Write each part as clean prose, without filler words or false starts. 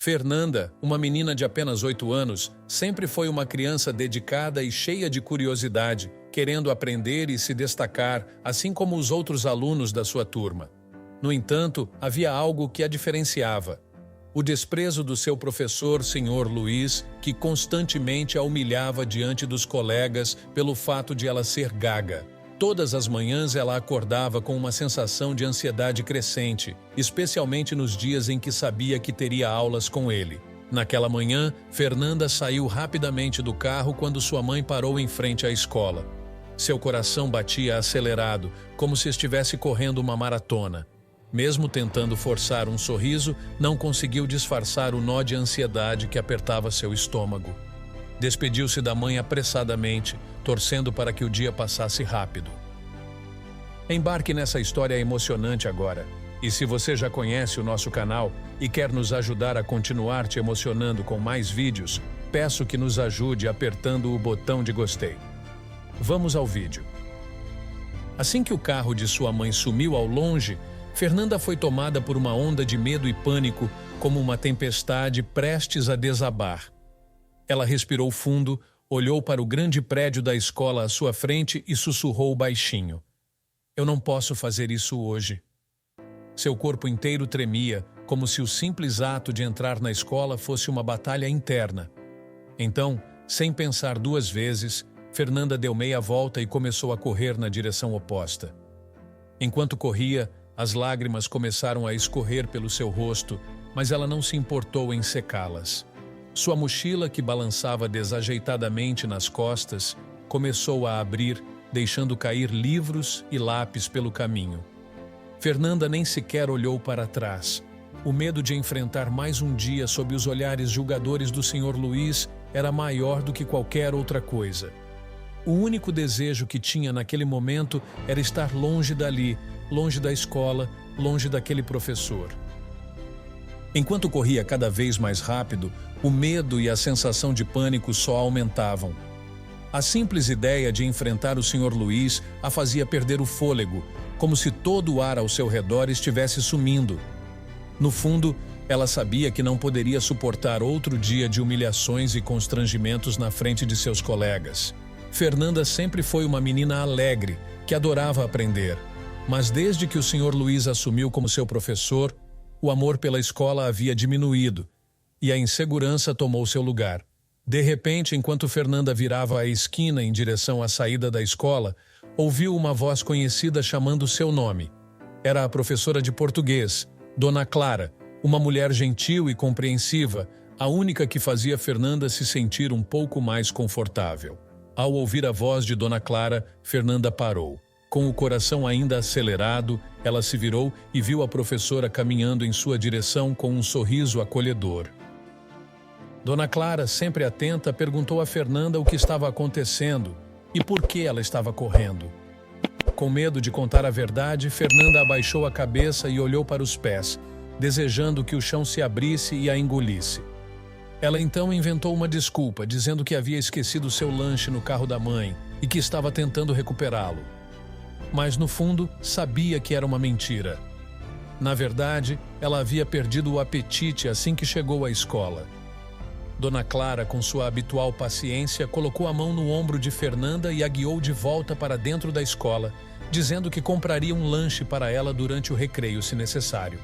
Fernanda, uma menina de apenas 8 anos, sempre foi uma criança dedicada e cheia de curiosidade, querendo aprender e se destacar, assim como os outros alunos da sua turma. No entanto, havia algo que a diferenciava: o desprezo do seu professor, Sr. Luiz, que constantemente a humilhava diante dos colegas pelo fato de ela ser gaga. Todas as manhãs ela acordava com uma sensação de ansiedade crescente, especialmente nos dias em que sabia que teria aulas com ele. Naquela manhã, Fernanda saiu rapidamente do carro quando sua mãe parou em frente à escola. Seu coração batia acelerado, como se estivesse correndo uma maratona. Mesmo tentando forçar um sorriso, não conseguiu disfarçar o nó de ansiedade que apertava seu estômago. Despediu-se da mãe apressadamente, torcendo para que o dia passasse rápido. Embarque nessa história emocionante agora. E se você já conhece o nosso canal e quer nos ajudar a continuar te emocionando com mais vídeos, peço que nos ajude apertando o botão de gostei. Vamos ao vídeo. Assim que o carro de sua mãe sumiu ao longe, Fernanda foi tomada por uma onda de medo e pânico, como uma tempestade prestes a desabar. Ela respirou fundo, olhou para o grande prédio da escola à sua frente e sussurrou baixinho: "Eu não posso fazer isso hoje." Seu corpo inteiro tremia, como se o simples ato de entrar na escola fosse uma batalha interna. Então, sem pensar duas vezes, Fernanda deu meia volta e começou a correr na direção oposta. Enquanto corria, as lágrimas começaram a escorrer pelo seu rosto, mas ela não se importou em secá-las. Sua mochila, que balançava desajeitadamente nas costas, começou a abrir, deixando cair livros e lápis pelo caminho. Fernanda nem sequer olhou para trás. O medo de enfrentar mais um dia sob os olhares julgadores do Sr. Luiz era maior do que qualquer outra coisa. O único desejo que tinha naquele momento era estar longe dali, longe da escola, longe daquele professor. Enquanto corria cada vez mais rápido, o medo e a sensação de pânico só aumentavam. A simples ideia de enfrentar o Sr. Luiz a fazia perder o fôlego, como se todo o ar ao seu redor estivesse sumindo. No fundo, ela sabia que não poderia suportar outro dia de humilhações e constrangimentos na frente de seus colegas. Fernanda sempre foi uma menina alegre, que adorava aprender. Mas desde que o Sr. Luiz assumiu como seu professor, o amor pela escola havia diminuído, e a insegurança tomou seu lugar. De repente, enquanto Fernanda virava a esquina em direção à saída da escola, ouviu uma voz conhecida chamando seu nome. Era a professora de português, Dona Clara, uma mulher gentil e compreensiva, a única que fazia Fernanda se sentir um pouco mais confortável. Ao ouvir a voz de Dona Clara, Fernanda parou. Com o coração ainda acelerado, ela se virou e viu a professora caminhando em sua direção com um sorriso acolhedor. Dona Clara, sempre atenta, perguntou a Fernanda o que estava acontecendo e por que ela estava correndo. Com medo de contar a verdade, Fernanda abaixou a cabeça e olhou para os pés, desejando que o chão se abrisse e a engolisse. Ela então inventou uma desculpa, dizendo que havia esquecido seu lanche no carro da mãe e que estava tentando recuperá-lo. Mas, no fundo, sabia que era uma mentira. Na verdade, ela havia perdido o apetite assim que chegou à escola. Dona Clara, com sua habitual paciência, colocou a mão no ombro de Fernanda e a guiou de volta para dentro da escola, dizendo que compraria um lanche para ela durante o recreio, se necessário.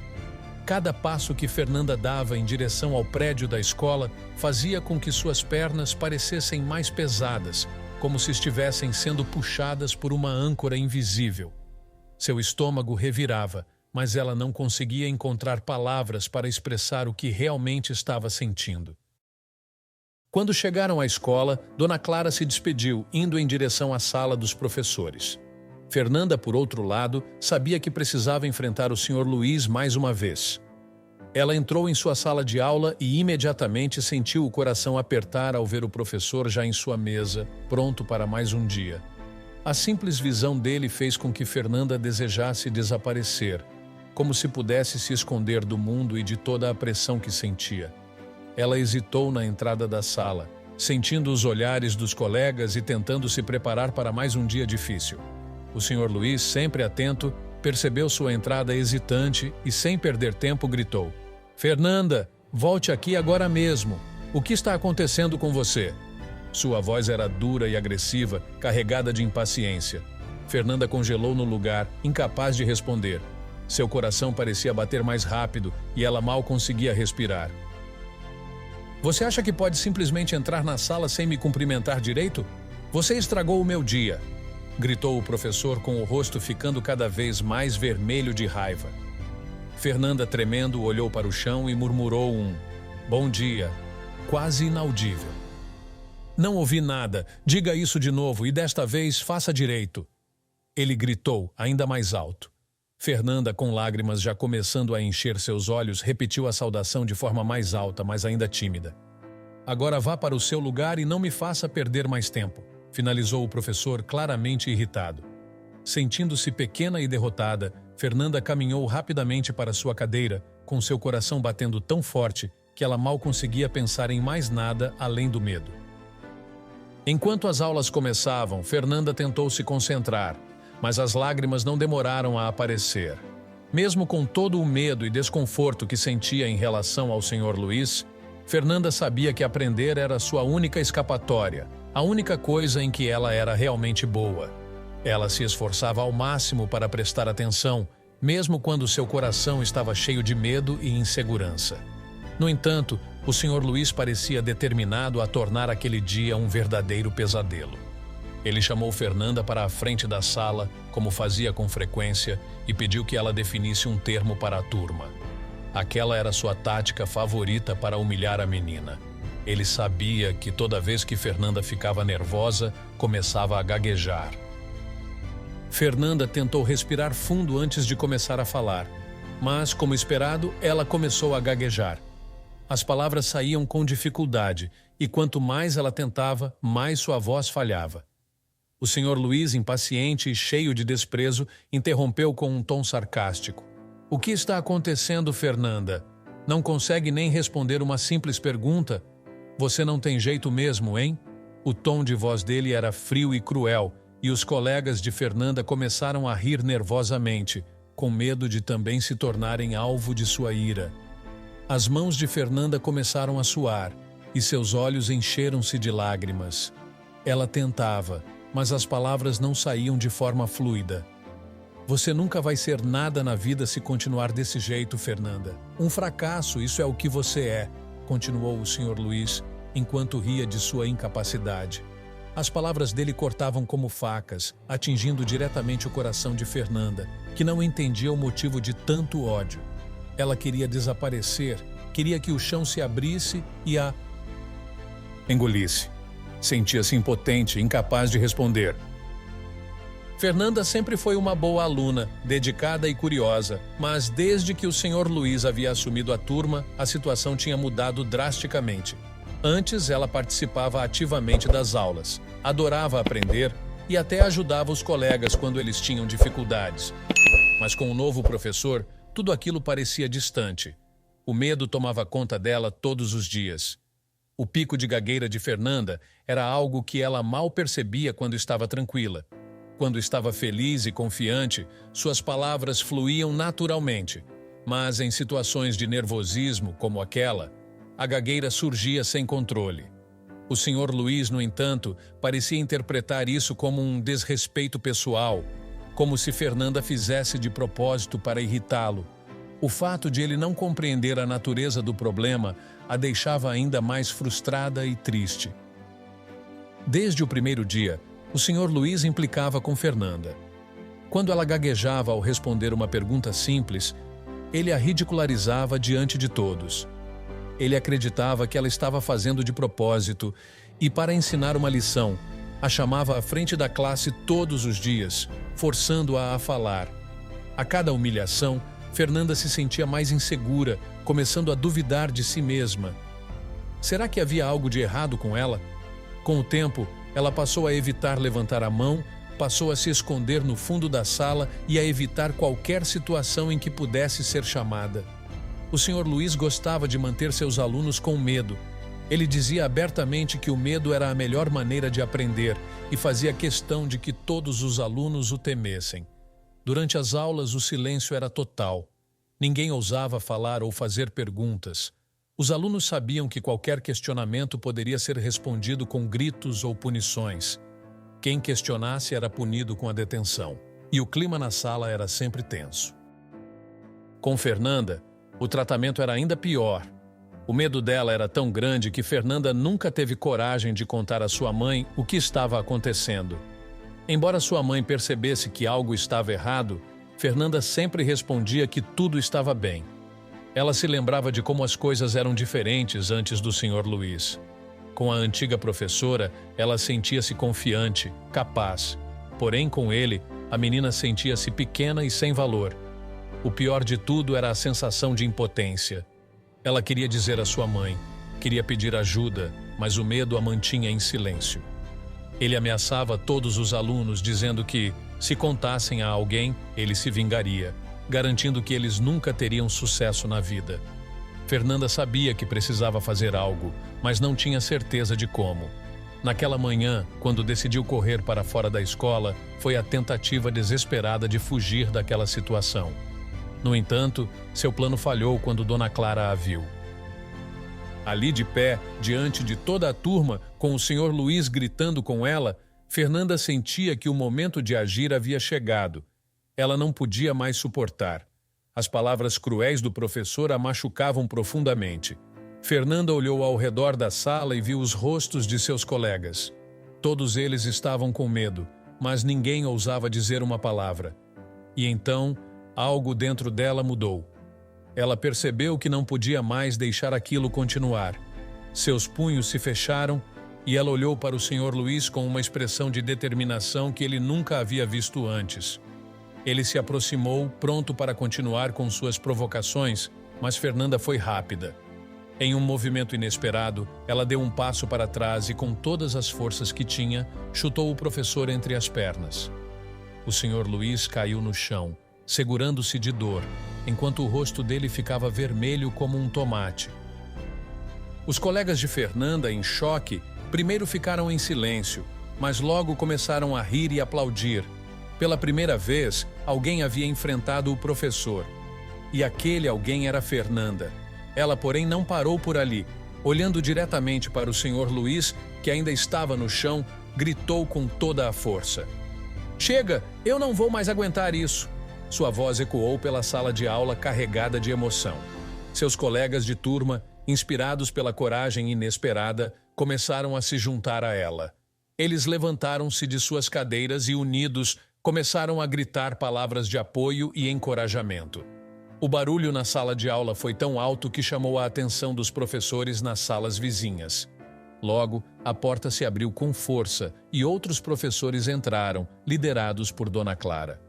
Cada passo que Fernanda dava em direção ao prédio da escola fazia com que suas pernas parecessem mais pesadas, como se estivessem sendo puxadas por uma âncora invisível. Seu estômago revirava, mas ela não conseguia encontrar palavras para expressar o que realmente estava sentindo. Quando chegaram à escola, Dona Clara se despediu, indo em direção à sala dos professores. Fernanda, por outro lado, sabia que precisava enfrentar o Sr. Luiz mais uma vez. Ela entrou em sua sala de aula e imediatamente sentiu o coração apertar ao ver o professor já em sua mesa, pronto para mais um dia. A simples visão dele fez com que Fernanda desejasse desaparecer, como se pudesse se esconder do mundo e de toda a pressão que sentia. Ela hesitou na entrada da sala, sentindo os olhares dos colegas e tentando se preparar para mais um dia difícil. O Sr. Luiz, sempre atento, percebeu sua entrada hesitante e, sem perder tempo, gritou: "Fernanda, Volte aqui agora mesmo. O que está acontecendo com você? Sua voz era dura e agressiva, carregada de impaciência. Fernanda congelou no lugar, incapaz de responder. Seu coração parecia bater mais rápido e ela mal conseguia respirar. Você acha que pode simplesmente entrar na sala sem me cumprimentar direito? Você estragou o meu dia, gritou o professor com o rosto ficando cada vez mais vermelho de raiva. Fernanda, tremendo, olhou para o chão e murmurou um "bom dia", quase inaudível. Não ouvi nada, diga isso de novo e desta vez faça direito. Ele gritou, ainda mais alto. Fernanda, com lágrimas já começando a encher seus olhos, repetiu a saudação de forma mais alta, mas ainda tímida. Agora vá para o seu lugar e não me faça perder mais tempo, finalizou o professor, claramente irritado. Sentindo-se pequena e derrotada, Fernanda caminhou rapidamente para sua cadeira, com seu coração batendo tão forte que ela mal conseguia pensar em mais nada além do medo. Enquanto as aulas começavam, Fernanda tentou se concentrar, mas as lágrimas não demoraram a aparecer. Mesmo com todo o medo e desconforto que sentia em relação ao Sr. Luiz, Fernanda sabia que aprender era sua única escapatória, a única coisa em que ela era realmente boa. Ela se esforçava ao máximo para prestar atenção, mesmo quando seu coração estava cheio de medo e insegurança. No entanto, o Sr. Luiz parecia determinado a tornar aquele dia um verdadeiro pesadelo. Ele chamou Fernanda para a frente da sala, como fazia com frequência, e pediu que ela definisse um termo para a turma. Aquela era sua tática favorita para humilhar a menina. Ele sabia que toda vez que Fernanda ficava nervosa, começava a gaguejar. Fernanda tentou respirar fundo antes de começar a falar, mas, como esperado, ela começou a gaguejar. As palavras saíam com dificuldade, e quanto mais ela tentava, mais sua voz falhava. O Sr. Luiz, impaciente e cheio de desprezo, interrompeu com um tom sarcástico. O que está acontecendo, Fernanda? Não consegue nem responder uma simples pergunta? Você não tem jeito mesmo, hein? O tom de voz dele era frio e cruel, e os colegas de Fernanda começaram a rir nervosamente, com medo de também se tornarem alvo de sua ira. As mãos de Fernanda começaram a suar, e seus olhos encheram-se de lágrimas. Ela tentava, mas as palavras não saíam de forma fluida. Você nunca vai ser nada na vida se continuar desse jeito, Fernanda. Um fracasso, isso é o que você é, continuou o Sr. Luiz, enquanto ria de sua incapacidade. As palavras dele cortavam como facas, atingindo diretamente o coração de Fernanda, que não entendia o motivo de tanto ódio. Ela queria desaparecer, queria que o chão se abrisse e a engolisse. Sentia-se impotente, incapaz de responder. Fernanda sempre foi uma boa aluna, dedicada e curiosa, mas desde que o Sr. Luiz havia assumido a turma, a situação tinha mudado drasticamente. Antes, ela participava ativamente das aulas, adorava aprender e até ajudava os colegas quando eles tinham dificuldades. Mas com o novo professor, tudo aquilo parecia distante. O medo tomava conta dela todos os dias. O pico de gagueira de Fernanda era algo que ela mal percebia quando estava tranquila. Quando estava feliz e confiante, suas palavras fluíam naturalmente. Mas em situações de nervosismo como aquela, a gagueira surgia sem controle. O Sr. Luiz, no entanto, parecia interpretar isso como um desrespeito pessoal, como se Fernanda fizesse de propósito para irritá-lo. O fato de ele não compreender a natureza do problema a deixava ainda mais frustrada e triste. Desde o primeiro dia, o Sr. Luiz implicava com Fernanda. Quando ela gaguejava ao responder uma pergunta simples, ele a ridicularizava diante de todos. Ele acreditava que ela estava fazendo de propósito e, para ensinar uma lição, a chamava à frente da classe todos os dias, forçando-a a falar. A cada humilhação, Fernanda se sentia mais insegura, começando a duvidar de si mesma. Será que havia algo de errado com ela? Com o tempo, ela passou a evitar levantar a mão, passou a se esconder no fundo da sala e a evitar qualquer situação em que pudesse ser chamada. O Sr. Luiz gostava de manter seus alunos com medo. Ele dizia abertamente que o medo era a melhor maneira de aprender e fazia questão de que todos os alunos o temessem. Durante as aulas, o silêncio era total. Ninguém ousava falar ou fazer perguntas. Os alunos sabiam que qualquer questionamento poderia ser respondido com gritos ou punições. Quem questionasse era punido com a detenção, e o clima na sala era sempre tenso. Com Fernanda, o tratamento era ainda pior. O medo dela era tão grande que Fernanda nunca teve coragem de contar à sua mãe o que estava acontecendo. Embora sua mãe percebesse que algo estava errado, Fernanda sempre respondia que tudo estava bem. Ela se lembrava de como as coisas eram diferentes antes do Sr. Luiz. Com a antiga professora, ela sentia-se confiante, capaz. Porém, com ele, a menina sentia-se pequena e sem valor. O pior de tudo era a sensação de impotência. Ela queria dizer à sua mãe, queria pedir ajuda, mas o medo a mantinha em silêncio. Ele ameaçava todos os alunos, dizendo que, se contassem a alguém, ele se vingaria, garantindo que eles nunca teriam sucesso na vida. Fernanda sabia que precisava fazer algo, mas não tinha certeza de como. Naquela manhã, quando decidiu correr para fora da escola, foi a tentativa desesperada de fugir daquela situação. No entanto, seu plano falhou quando Dona Clara a viu. Ali de pé, diante de toda a turma, com o Sr. Luiz gritando com ela, Fernanda sentia que o momento de agir havia chegado. Ela não podia mais suportar. As palavras cruéis do professor a machucavam profundamente. Fernanda olhou ao redor da sala e viu os rostos de seus colegas. Todos eles estavam com medo, mas ninguém ousava dizer uma palavra. E então, algo dentro dela mudou. Ela percebeu que não podia mais deixar aquilo continuar. Seus punhos se fecharam e ela olhou para o Sr. Luiz com uma expressão de determinação que ele nunca havia visto antes. Ele se aproximou, pronto para continuar com suas provocações, mas Fernanda foi rápida. Em um movimento inesperado, ela deu um passo para trás e, com todas as forças que tinha, chutou o professor entre as pernas. O Sr. Luiz caiu no chão, segurando-se de dor, enquanto o rosto dele ficava vermelho como um tomate. Os colegas de Fernanda, em choque, primeiro ficaram em silêncio, mas logo começaram a rir e aplaudir. Pela primeira vez, alguém havia enfrentado o professor. E aquele alguém era Fernanda. Ela, porém, não parou por ali. Olhando diretamente para o Sr. Luiz, que ainda estava no chão, gritou com toda a força. "Chega! Eu não vou mais aguentar isso!" Sua voz ecoou pela sala de aula carregada de emoção. Seus colegas de turma, inspirados pela coragem inesperada, começaram a se juntar a ela. Eles levantaram-se de suas cadeiras e, unidos, começaram a gritar palavras de apoio e encorajamento. O barulho na sala de aula foi tão alto que chamou a atenção dos professores nas salas vizinhas. Logo, a porta se abriu com força e outros professores entraram, liderados por Dona Clara.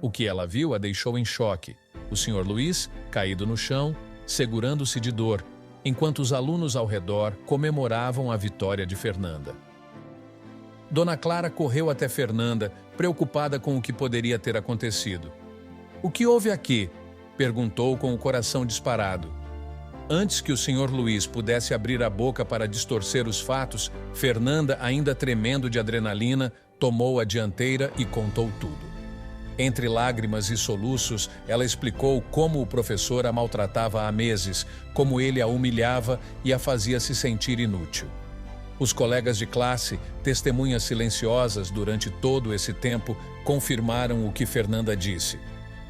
O que ela viu a deixou em choque. O Sr. Luiz, caído no chão, segurando-se de dor, enquanto os alunos ao redor comemoravam a vitória de Fernanda. Dona Clara correu até Fernanda, preocupada com o que poderia ter acontecido. "O que houve aqui?" perguntou com o coração disparado. Antes que o Sr. Luiz pudesse abrir a boca para distorcer os fatos, Fernanda, ainda tremendo de adrenalina, tomou a dianteira e contou tudo. Entre lágrimas e soluços, ela explicou como o professor a maltratava há meses, como ele a humilhava e a fazia se sentir inútil. Os colegas de classe, testemunhas silenciosas durante todo esse tempo, confirmaram o que Fernanda disse.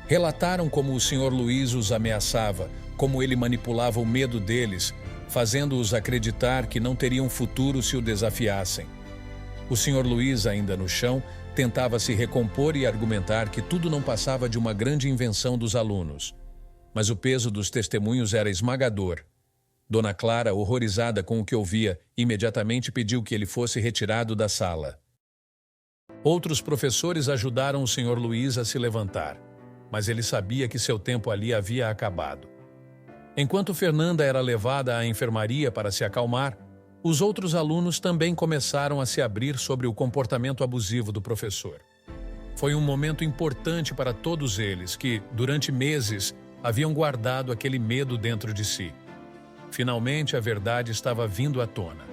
Relataram como o Sr. Luiz os ameaçava, como ele manipulava o medo deles, fazendo-os acreditar que não teriam futuro se o desafiassem. O Sr. Luiz, ainda no chão, tentava se recompor e argumentar que tudo não passava de uma grande invenção dos alunos. Mas o peso dos testemunhos era esmagador. Dona Clara, horrorizada com o que ouvia, imediatamente pediu que ele fosse retirado da sala. Outros professores ajudaram o Sr. Luiz a se levantar, mas ele sabia que seu tempo ali havia acabado. Enquanto Fernanda era levada à enfermaria para se acalmar, os outros alunos também começaram a se abrir sobre o comportamento abusivo do professor. Foi um momento importante para todos eles que, durante meses, haviam guardado aquele medo dentro de si. Finalmente, a verdade estava vindo à tona.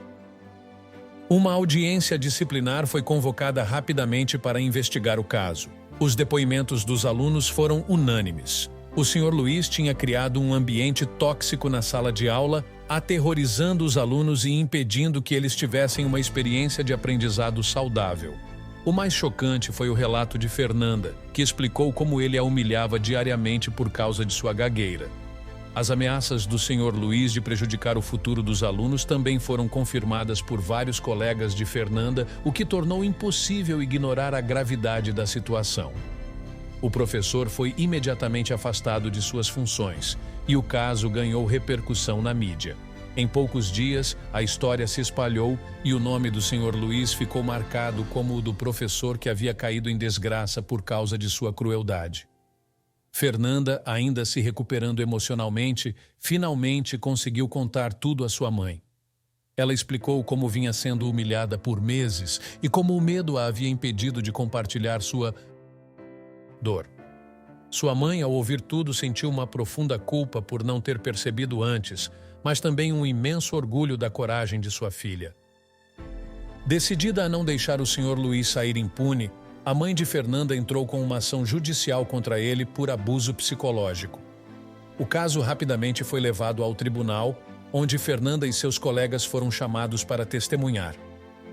Uma audiência disciplinar foi convocada rapidamente para investigar o caso. Os depoimentos dos alunos foram unânimes. O Sr. Luiz tinha criado um ambiente tóxico na sala de aula aterrorizando os alunos e impedindo que eles tivessem uma experiência de aprendizado saudável. O mais chocante foi o relato de Fernanda, que explicou como ele a humilhava diariamente por causa de sua gagueira. As ameaças do Sr. Luiz de prejudicar o futuro dos alunos também foram confirmadas por vários colegas de Fernanda, o que tornou impossível ignorar a gravidade da situação. O professor foi imediatamente afastado de suas funções, e o caso ganhou repercussão na mídia. Em poucos dias, a história se espalhou e o nome do Sr. Luiz ficou marcado como o do professor que havia caído em desgraça por causa de sua crueldade. Fernanda, ainda se recuperando emocionalmente, finalmente conseguiu contar tudo à sua mãe. Ela explicou como vinha sendo humilhada por meses e como o medo a havia impedido de compartilhar sua dor. Sua mãe, ao ouvir tudo, sentiu uma profunda culpa por não ter percebido antes, mas também um imenso orgulho da coragem de sua filha. Decidida a não deixar o Sr. Luiz sair impune, a mãe de Fernanda entrou com uma ação judicial contra ele por abuso psicológico. O caso rapidamente foi levado ao tribunal, onde Fernanda e seus colegas foram chamados para testemunhar.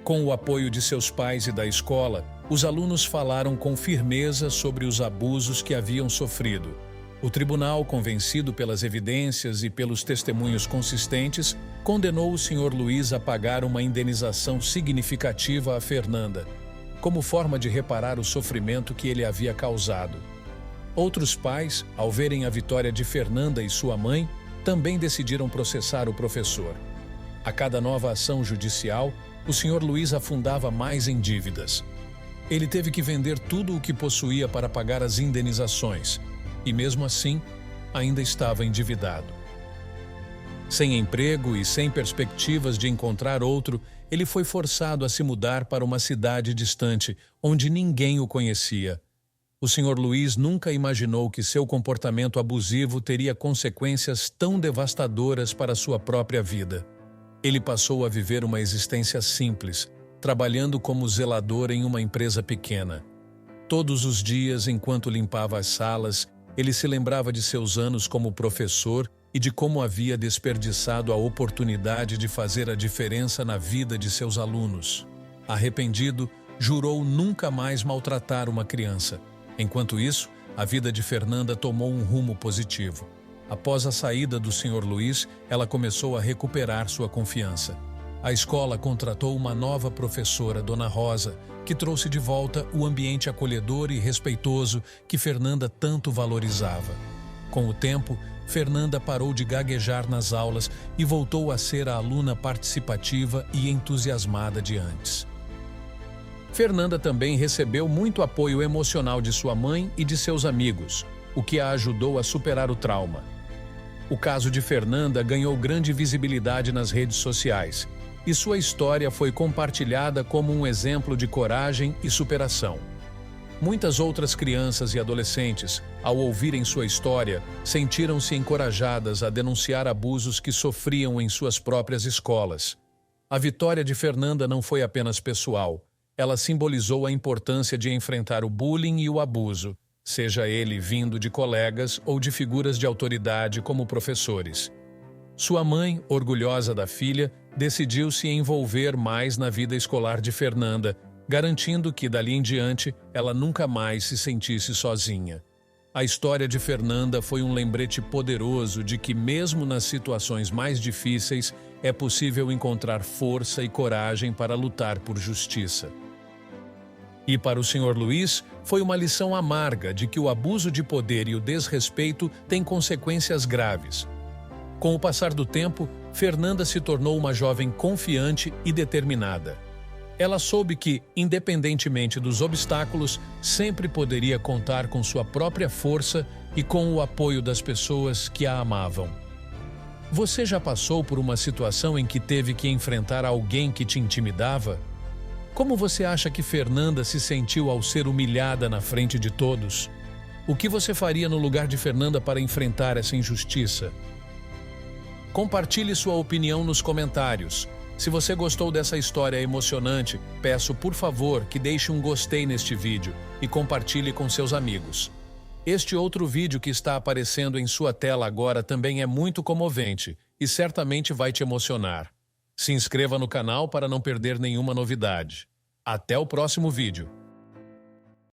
Com o apoio de seus pais e da escola, os alunos falaram com firmeza sobre os abusos que haviam sofrido. O tribunal, convencido pelas evidências e pelos testemunhos consistentes, condenou o Sr. Luiz a pagar uma indenização significativa a Fernanda, como forma de reparar o sofrimento que ele havia causado. Outros pais, ao verem a vitória de Fernanda e sua mãe, também decidiram processar o professor. A cada nova ação judicial, o Sr. Luiz afundava mais em dívidas. Ele teve que vender tudo o que possuía para pagar as indenizações, e mesmo assim, ainda estava endividado. Sem emprego e sem perspectivas de encontrar outro, ele foi forçado a se mudar para uma cidade distante, onde ninguém o conhecia. O Sr. Luiz nunca imaginou que seu comportamento abusivo teria consequências tão devastadoras para sua própria vida. Ele passou a viver uma existência simples, trabalhando como zelador em uma empresa pequena. Todos os dias, enquanto limpava as salas, ele se lembrava de seus anos como professor e de como havia desperdiçado a oportunidade de fazer a diferença na vida de seus alunos. Arrependido, jurou nunca mais maltratar uma criança. Enquanto isso, a vida de Fernanda tomou um rumo positivo. Após a saída do Sr. Luiz, ela começou a recuperar sua confiança. A escola contratou uma nova professora, Dona Rosa, que trouxe de volta o ambiente acolhedor e respeitoso que Fernanda tanto valorizava. Com o tempo, Fernanda parou de gaguejar nas aulas e voltou a ser a aluna participativa e entusiasmada de antes. Fernanda também recebeu muito apoio emocional de sua mãe e de seus amigos, o que a ajudou a superar o trauma. O caso de Fernanda ganhou grande visibilidade nas redes sociais, e sua história foi compartilhada como um exemplo de coragem e superação. Muitas outras crianças e adolescentes, ao ouvirem sua história, sentiram-se encorajadas a denunciar abusos que sofriam em suas próprias escolas. A vitória de Fernanda não foi apenas pessoal, ela simbolizou a importância de enfrentar o bullying e o abuso, seja ele vindo de colegas ou de figuras de autoridade como professores. Sua mãe, orgulhosa da filha, decidiu se envolver mais na vida escolar de Fernanda, garantindo que, dali em diante, ela nunca mais se sentisse sozinha. A história de Fernanda foi um lembrete poderoso de que, mesmo nas situações mais difíceis, é possível encontrar força e coragem para lutar por justiça. E para o Sr. Luiz, foi uma lição amarga de que o abuso de poder e o desrespeito têm consequências graves. Com o passar do tempo, Fernanda se tornou uma jovem confiante e determinada. Ela soube que, independentemente dos obstáculos, sempre poderia contar com sua própria força e com o apoio das pessoas que a amavam. Você já passou por uma situação em que teve que enfrentar alguém que te intimidava? Como você acha que Fernanda se sentiu ao ser humilhada na frente de todos? O que você faria no lugar de Fernanda para enfrentar essa injustiça? Compartilhe sua opinião nos comentários. Se você gostou dessa história emocionante, peço por favor que deixe um gostei neste vídeo e compartilhe com seus amigos. Este outro vídeo que está aparecendo em sua tela agora também é muito comovente e certamente vai te emocionar. Se inscreva no canal para não perder nenhuma novidade. Até o próximo vídeo.